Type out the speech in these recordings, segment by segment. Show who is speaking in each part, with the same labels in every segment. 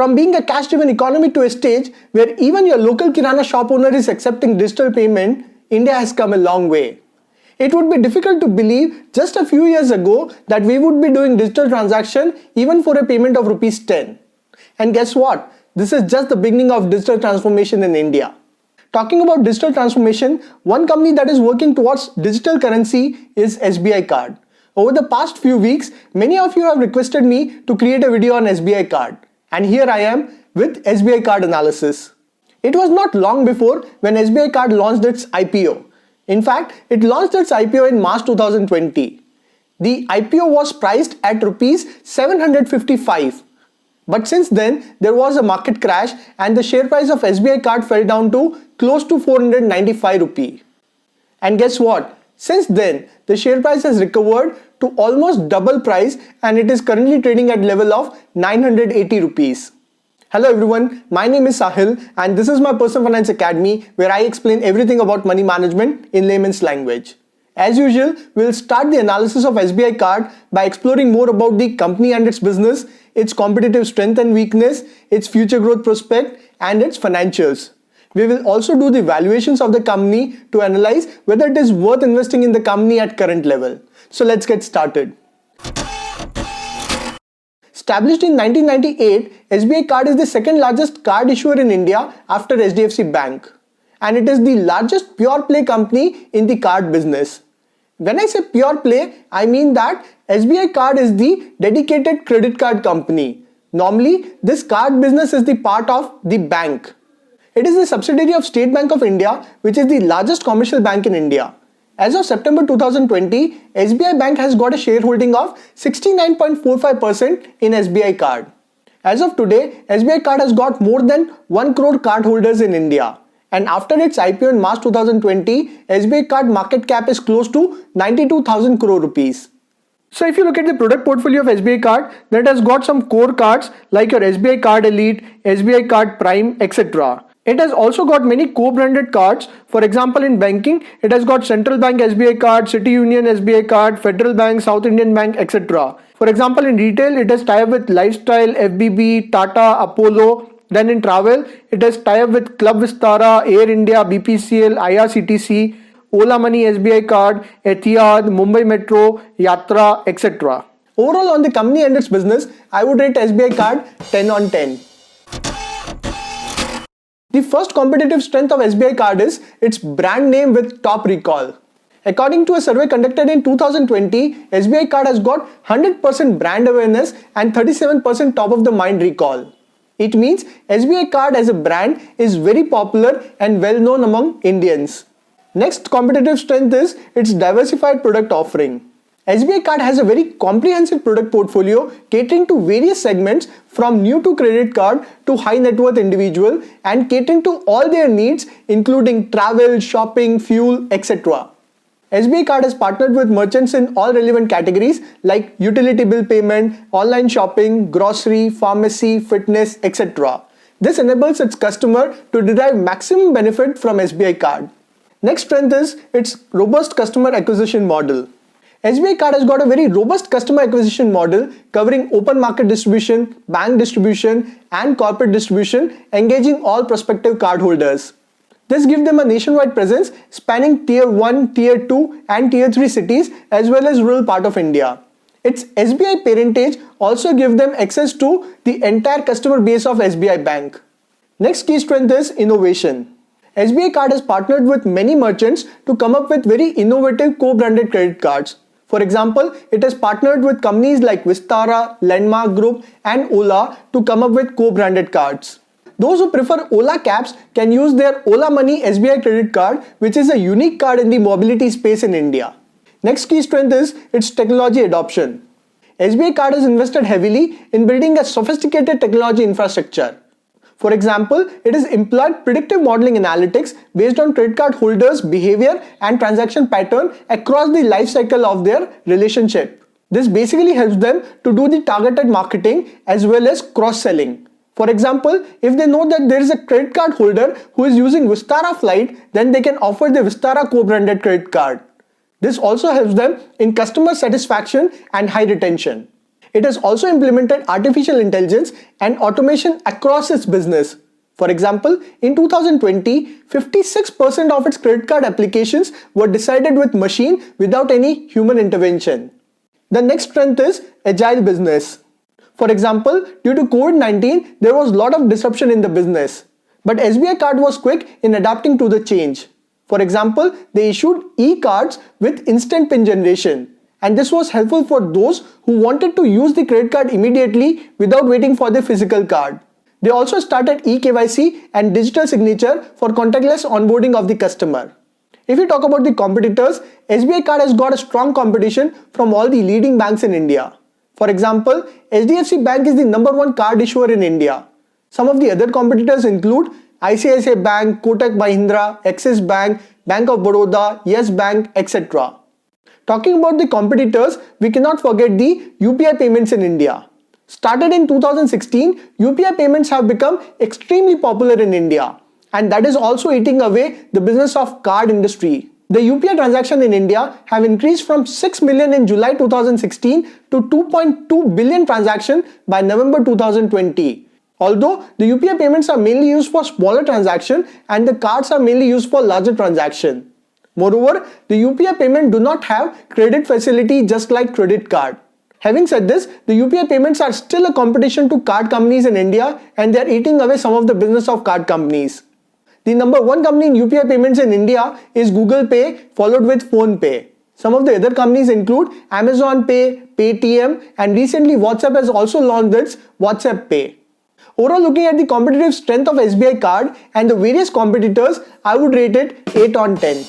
Speaker 1: From being a cash-driven economy to a stage where even your local kirana shop owner is accepting digital payment, India has come a long way. It would be difficult to believe just a few years ago that we would be doing digital transaction even for a payment of rupees 10. And guess what? This is just the beginning of digital transformation in India. Talking about digital transformation, one company that is working towards digital currency is SBI Card. Over the past few weeks, many of you have requested me to create a video on SBI Card. And here I am with SBI Card analysis. It was not long before when SBI Card launched its IPO. In fact, it launched its IPO in March 2020. The IPO was priced at rupees 755. But since then, there was a market crash and the share price of SBI Card fell down to close to 495 rupee. And guess what? Since then, the share price has recovered to almost double price and it is currently trading at level of 980 rupees. Hello everyone, my name is Sahil and this is my Personal Finance Academy where I explain everything about money management in layman's language. As usual, we'll start the analysis of SBI Card by exploring more about the company and its business, its competitive strength and weakness, its future growth prospect, and its financials. We will also do the valuations of the company to analyze whether it is worth investing in the company at current level. So let's get started. Established in 1998, SBI Card is the second largest card issuer in India after HDFC Bank. And it is the largest pure play company in the card business. When I say pure play, I mean that SBI Card is the dedicated credit card company. Normally, this card business is the part of the bank. It is a subsidiary of State Bank of India, which is the largest commercial bank in India. As of September 2020, SBI Bank has got a shareholding of 69.45% in SBI Card. As of today, SBI Card has got more than 1 crore cardholders in India. And after its IPO in March 2020, SBI Card market cap is close to 92,000 crore rupees. So if you look at the product portfolio of SBI Card, that has got some core cards like your SBI Card Elite, SBI Card Prime, etc. It has also got many co-branded cards. For example, in banking, it has got Central Bank SBI Card, City Union SBI Card, Federal Bank, South Indian Bank, etc. For example, in retail, it has tie-up with Lifestyle, FBB, Tata, Apollo. Then in travel, it has tie-up with Club Vistara, Air India, BPCL, IRCTC, Ola Money SBI Card, Etihad, Mumbai Metro, Yatra, etc. Overall, on the company and its business, I would rate SBI Card 10 on 10. The first competitive strength of SBI Card is its brand name with top recall. According to a survey conducted in 2020, SBI Card has got 100% brand awareness and 37% top of the mind recall. It means SBI Card as a brand is very popular and well known among Indians. Next competitive strength is its diversified product offering. SBI Card has a very comprehensive product portfolio catering to various segments from new to credit card to high net worth individual and catering to all their needs including travel, shopping, fuel, etc. SBI Card has partnered with merchants in all relevant categories like utility bill payment, online shopping, grocery, pharmacy, fitness, etc. This enables its customer to derive maximum benefit from SBI Card. Next strength is its robust customer acquisition model. SBI Card has got a very robust customer acquisition model covering open market distribution, bank distribution, and corporate distribution, engaging all prospective cardholders. This gives them a nationwide presence spanning Tier 1, Tier 2, and Tier 3 cities as well as rural part of India. Its SBI parentage also gives them access to the entire customer base of SBI Bank. Next key strength is innovation. SBI Card has partnered with many merchants to come up with very innovative co-branded credit cards. For example, it has partnered with companies like Vistara, Landmark Group, and Ola to come up with co-branded cards. Those who prefer Ola cabs can use their Ola Money SBI credit card, which is a unique card in the mobility space in India. Next key strength is its technology adoption. SBI Card has invested heavily in building a sophisticated technology infrastructure. For example, it has employed predictive modeling analytics based on credit card holders' behavior and transaction pattern across the life cycle of their relationship. This basically helps them to do the targeted marketing as well as cross-selling. For example, if they know that there is a credit card holder who is using Vistara Flight, then they can offer the Vistara co-branded credit card. This also helps them in customer satisfaction and high retention. It has also implemented artificial intelligence and automation across its business. For example, in 2020, 56% of its credit card applications were decided with machine without any human intervention. The next strength is agile business. For example, due to COVID-19, there was a lot of disruption in the business. But SBI Card was quick in adapting to the change. For example, they issued e-cards with instant PIN generation. And this was helpful for those who wanted to use the credit card immediately without waiting for the physical card. They also started eKYC and digital signature for contactless onboarding of the customer. If we talk about the competitors, SBI Card has got a strong competition from all the leading banks in India. For example, HDFC Bank is the #1 card issuer in India. Some of the other competitors include ICICI Bank, Kotak Mahindra, Axis Bank, Bank of Baroda, Yes Bank, etc. Talking about the competitors, we cannot forget the UPI payments in India. Started in 2016, UPI payments have become extremely popular in India, and that is also eating away the business of card industry. The UPI transaction in India have increased from 6 million in July 2016 to 2.2 billion transaction by November 2020. Although the UPI payments are mainly used for smaller transaction and the cards are mainly used for larger transaction. Moreover, the UPI payment do not have credit facility just like credit card. Having said this, the UPI payments are still a competition to card companies in India and they are eating away some of the business of card companies. The #1 company in UPI payments in India is Google Pay, followed with PhonePe. Some of the other companies include Amazon Pay, Paytm, and recently WhatsApp has also launched its WhatsApp Pay. Overall, looking at the competitive strength of SBI Card and the various competitors, I would rate it 8 on 10.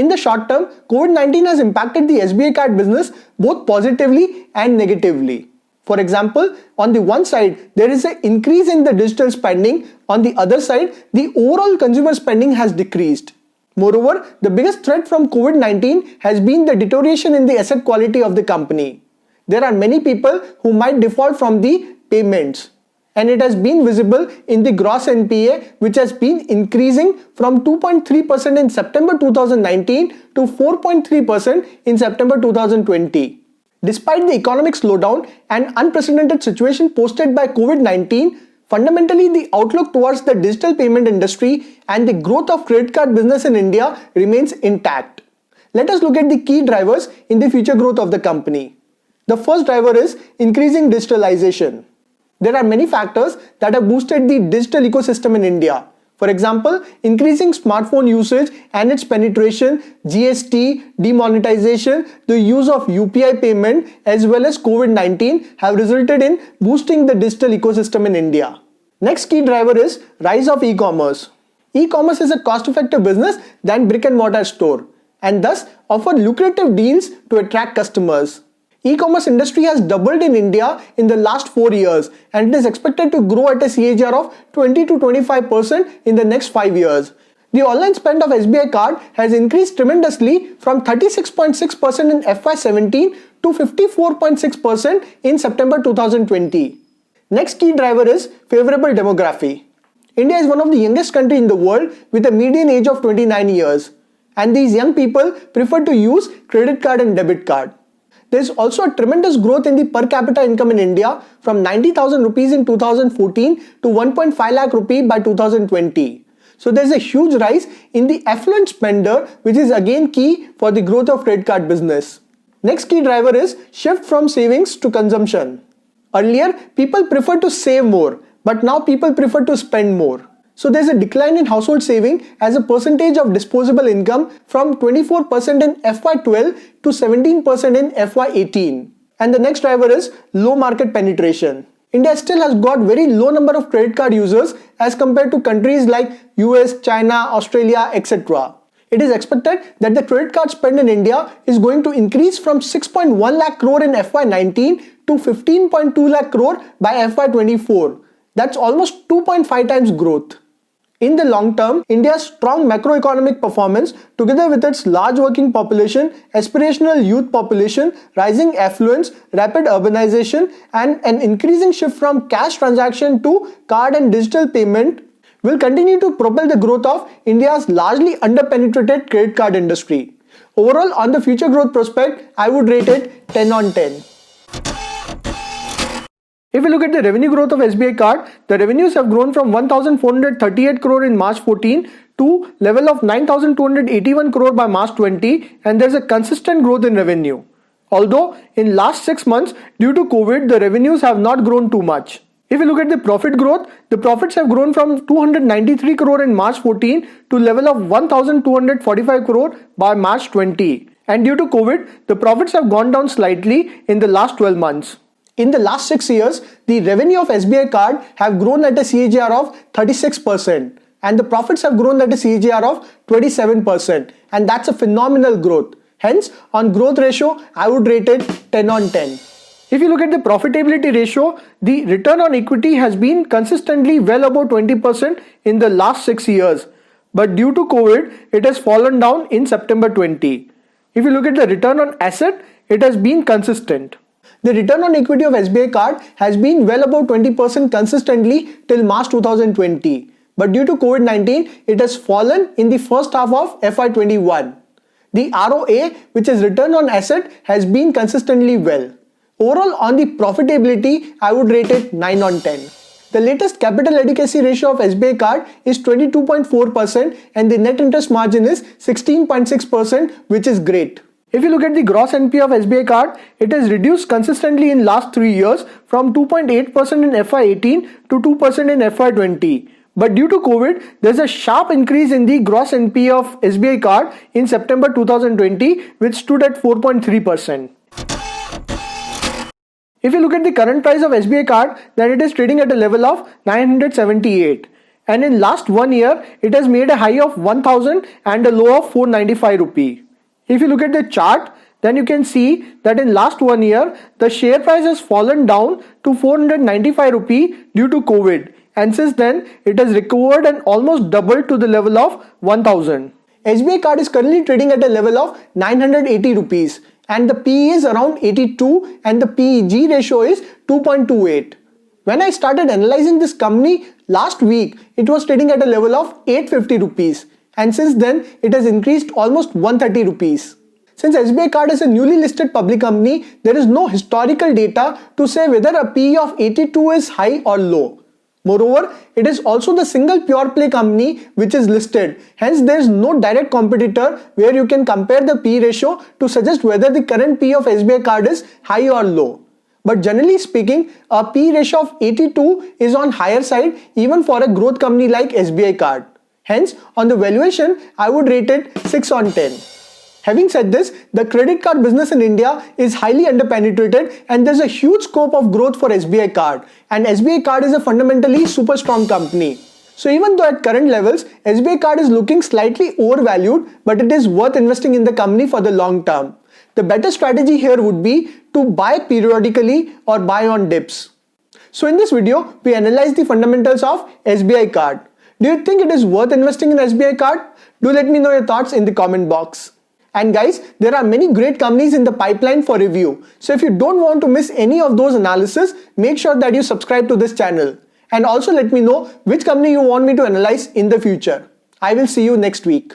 Speaker 1: In the short term, COVID-19 has impacted the SBI Card business both positively and negatively. For example, on the one side, there is an increase in the digital spending. On the other side, the overall consumer spending has decreased. Moreover, the biggest threat from COVID-19 has been the deterioration in the asset quality of the company. There are many people who might default from the payments. And it has been visible in the gross NPA, which has been increasing from 2.3% in September 2019 to 4.3% in September 2020. Despite the economic slowdown and unprecedented situation posted by COVID-19, fundamentally the outlook towards the digital payment industry and the growth of credit card business in India remains intact. Let us look at the key drivers in the future growth of the company. The first driver is increasing digitalization. There are many factors that have boosted the digital ecosystem in India. For example, increasing smartphone usage and its penetration, GST, demonetization, the use of UPI payment as well as COVID-19 have resulted in boosting the digital ecosystem in India. Next key driver is rise of e-commerce. E-commerce is a cost-effective business than brick and mortar store and thus offer lucrative deals to attract customers. E-commerce industry has doubled in India in the last 4 years and it is expected to grow at a CAGR of 20 to 25% in the next 5 years. The online spend of SBI Card has increased tremendously from 36.6% in FY17 to 54.6% in September 2020. Next key driver is favorable demography. India is one of the youngest country in the world with a median age of 29 years. And these young people prefer to use credit card and debit card. There is also a tremendous growth in the per capita income in India from 90,000 rupees in 2014 to 1.5 lakh rupee by 2020. So there is a huge rise in the affluent spender, which is again key for the growth of credit card business. Next key driver is shift from savings to consumption. Earlier, people preferred to save more, but now people prefer to spend more. So there's a decline in household saving as a percentage of disposable income from 24% in FY12 to 17% in FY18. And the next driver is low market penetration. India still has got very low number of credit card users as compared to countries like US, China, Australia, etc. It is expected that the credit card spend in India is going to increase from 6.1 lakh crore in FY19 to 15.2 lakh crore by FY24. That's almost 2.5 times growth. In the long term, India's strong macroeconomic performance, together with its large working population, aspirational youth population, rising affluence, rapid urbanization, and an increasing shift from cash transaction to card and digital payment, will continue to propel the growth of India's largely underpenetrated credit card industry. Overall, on the future growth prospect, I would rate it 10 on 10. If you look at the revenue growth of SBI Card, the revenues have grown from 1,438 crore in March 14 to level of 9,281 crore by March 20, and there's a consistent growth in revenue. Although in last 6 months, due to COVID, the revenues have not grown too much. If you look at the profit growth, the profits have grown from 293 crore in March 14 to level of 1,245 crore by March 20. And due to COVID, the profits have gone down slightly in the last 12 months. In the last 6 years, the revenue of SBI Card have grown at a CAGR of 36% and the profits have grown at a CAGR of 27%, and that's a phenomenal growth. Hence, on growth ratio, I would rate it 10 on 10. If you look at the profitability ratio, the return on equity has been consistently well above 20% in the last 6 years. But due to COVID, it has fallen down in September 20. If you look at the return on asset, it has been consistent. The return on equity of SBI Card has been well above 20% consistently till March 2020. But due to COVID-19, it has fallen in the first half of FY21. The ROA, which is return on asset, has been consistently well. Overall, on the profitability, I would rate it 9 on 10. The latest capital adequacy ratio of SBI Card is 22.4% and the net interest margin is 16.6%, which is great. If you look at the gross NPA of SBI Card, it has reduced consistently in last 3 years from 2.8% in FY18 to 2% in FY20. But due to COVID, there's a sharp increase in the gross NPA of SBI Card in September 2020, which stood at 4.3%. If you look at the current price of SBI Card, then it is trading at a level of 978. And in last 1 year, it has made a high of 1000 and a low of 495 rupee. If you look at the chart, then you can see that in last 1 year, the share price has fallen down to 495 rupee due to COVID. And since then, it has recovered and almost doubled to the level of 1000. SBI Card is currently trading at a level of 980 rupees. And the PE is around 82 and the PEG ratio is 2.28. When I started analyzing this company last week, it was trading at a level of 850 rupees. And since then, it has increased almost 130 rupees. Since SBI Card is a newly listed public company, there is no historical data to say whether a PE of 82 is high or low. Moreover, it is also the single pure play company which is listed. Hence, there is no direct competitor where you can compare the PE ratio to suggest whether the current PE of SBI Card is high or low. But generally speaking, a PE ratio of 82 is on higher side even for a growth company like SBI Card. Hence, on the valuation, I would rate it 6 on 10. Having said this, the credit card business in India is highly underpenetrated and there's a huge scope of growth for SBI Card. And SBI Card is a fundamentally super strong company. So even though at current levels, SBI Card is looking slightly overvalued, but it is worth investing in the company for the long term. The better strategy here would be to buy periodically or buy on dips. So in this video, we analyze the fundamentals of SBI Card. Do you think it is worth investing in SBI Card? Do let me know your thoughts in the comment box. And guys, there are many great companies in the pipeline for review. So if you don't want to miss any of those analysis, make sure that you subscribe to this channel. And also let me know which company you want me to analyze in the future. I will see you next week.